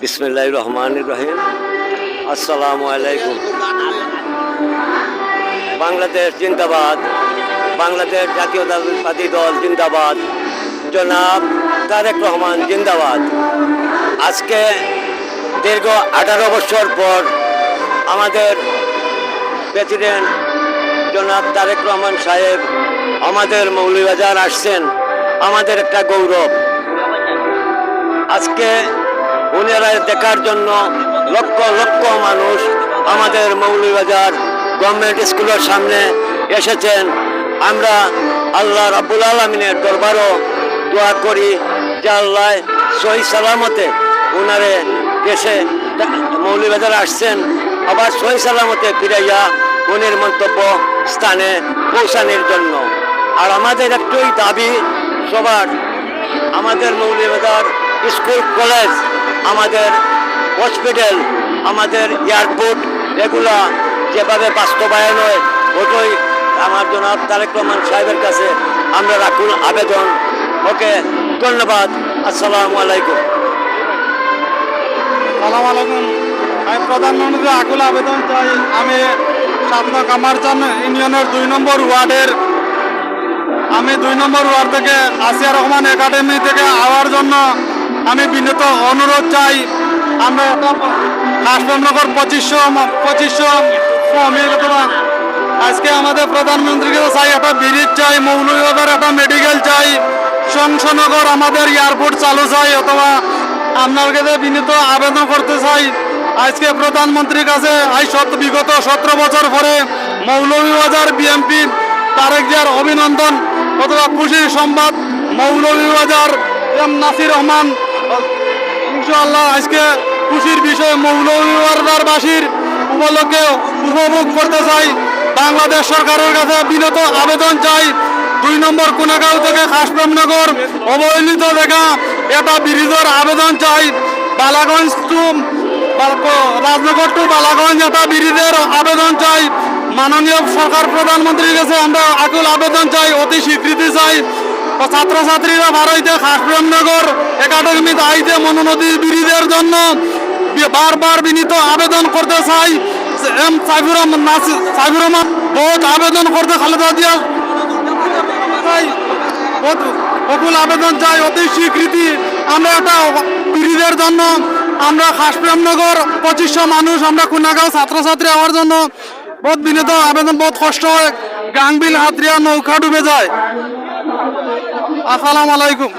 বিসমিল্লাহির রহমানির রহিম। আসসালামু আলাইকুম। বাংলাদেশ জিন্দাবাদ, বাংলাদেশ জাতীয়তাবাদী দল জিন্দাবাদ, জনাব তারেক রহমান জিন্দাবাদ। আজকে দীর্ঘ 18 বছর পর আমাদের প্রেসিডেন্ট জনাব তারেক রহমান সাহেব আমাদের মৌলভীবাজার আসছেন, আমাদের একটা গৌরব। আজকে ওনারা দেখার জন্য লক্ষ লক্ষ মানুষ আমাদের মৌলভীবাজার গভর্নমেন্ট স্কুলের সামনে এসেছেন। আমরা আল্লাহ রাব্বুল আলামিনের দরবারও দোয়া করি যে আল্লাহ সহি সালামতে ওনারে দেশে মৌলভীবাজার আসছেন, আবার সহি সালামতে ফিরাইয়া উনির মন্তব্য স্থানে পৌঁছানোর জন্য। আর আমাদের একটাই দাবি সবার, আমাদের মৌলভীবাজার স্কুল কলেজ, আমাদের হসপিটাল, আমাদের এয়ারপোর্ট, এগুলা যেভাবে বাস্তবায়ন হয় ওটাই আমার জনাব তারেক রহমান সাহেবের কাছে আমরা রাখুন আবেদন। ওকে, ধন্যবাদ। আসসালামু আলাইকুম। সালাম আলাইকুম। আমি প্রধানমন্ত্রী আকুল আবেদন চাই। আমি সাতনা কামারচান ইউনিয়নের 2 নম্বর ওয়ার্ডের, আমি 2 নম্বর ওয়ার্ড থেকে আসিয়া রহমান একাডেমি থেকে আওয়ার জন্য আমি বিনীত অনুরোধ চাই। আমরা একটা হাসপাতাল 2500 আজকে আমাদের প্রধানমন্ত্রীকে চাই, একটা ব্রিজ চাই, মৌলভীবাজার একটা মেডিকেল চাই, শংসনগর আমাদের এয়ারপোর্ট চালু চাই। অথবা আপনার কাছে বিনীত আবেদন করতে চাই, আজকে প্রধানমন্ত্রীর কাছে বিগত 17 বছর পরে মৌলভীবাজার বিএমপি তারেক জিয়ার অভিনন্দন অথবা খুশির সংবাদ। মৌলভীবাজার এম নাসির রহমান ইনশাআল্লাহ আজকে খুশির বিষয় মৌলভীবাজারবাসীর উপলক্ষে উপভোগ করতে চাই। বাংলাদেশ সরকারের কাছে বিনীত আবেদন চাই, 2 নম্বর কোনাগাঁও থেকে খাসপ্রেমনগর অবহেলিত দেখা এটা ব্রিজের আবেদন চাই। বালাগঞ্জ টু রাজনগর টু বালাগঞ্জ এটা ব্রিজের আবেদন চাই। মাননীয় সরকার প্রধানমন্ত্রীর কাছে আমরা আকুল আবেদন চাই, অতি স্বীকৃতি চাই। ছাত্রছাত্রীরা ভারতে খাসপ্রেমনগর একাডেমিতে আইতে মনোনদী ব্রিজের জন্য বারবার বিনীত আবেদন করতে চাই। এম সাইফুর রহমান বহুত আবেদন করতে, খালেদা জিয়া অকুল আবেদন চাই, অতি স্বীকৃতি। আমরা একটা ব্রিজের জন্য আমরা খাসপ্রেমনগর 2500 মানুষ, আমরা কোনাগাঁও ছাত্রছাত্রী হওয়ার জন্য বহুত বিনীত আবেদন, বহুত কষ্ট হয়। গাংবিল হাতরিয়া নৌকা ডুবে যায়। আসসালামু আলাইকুম।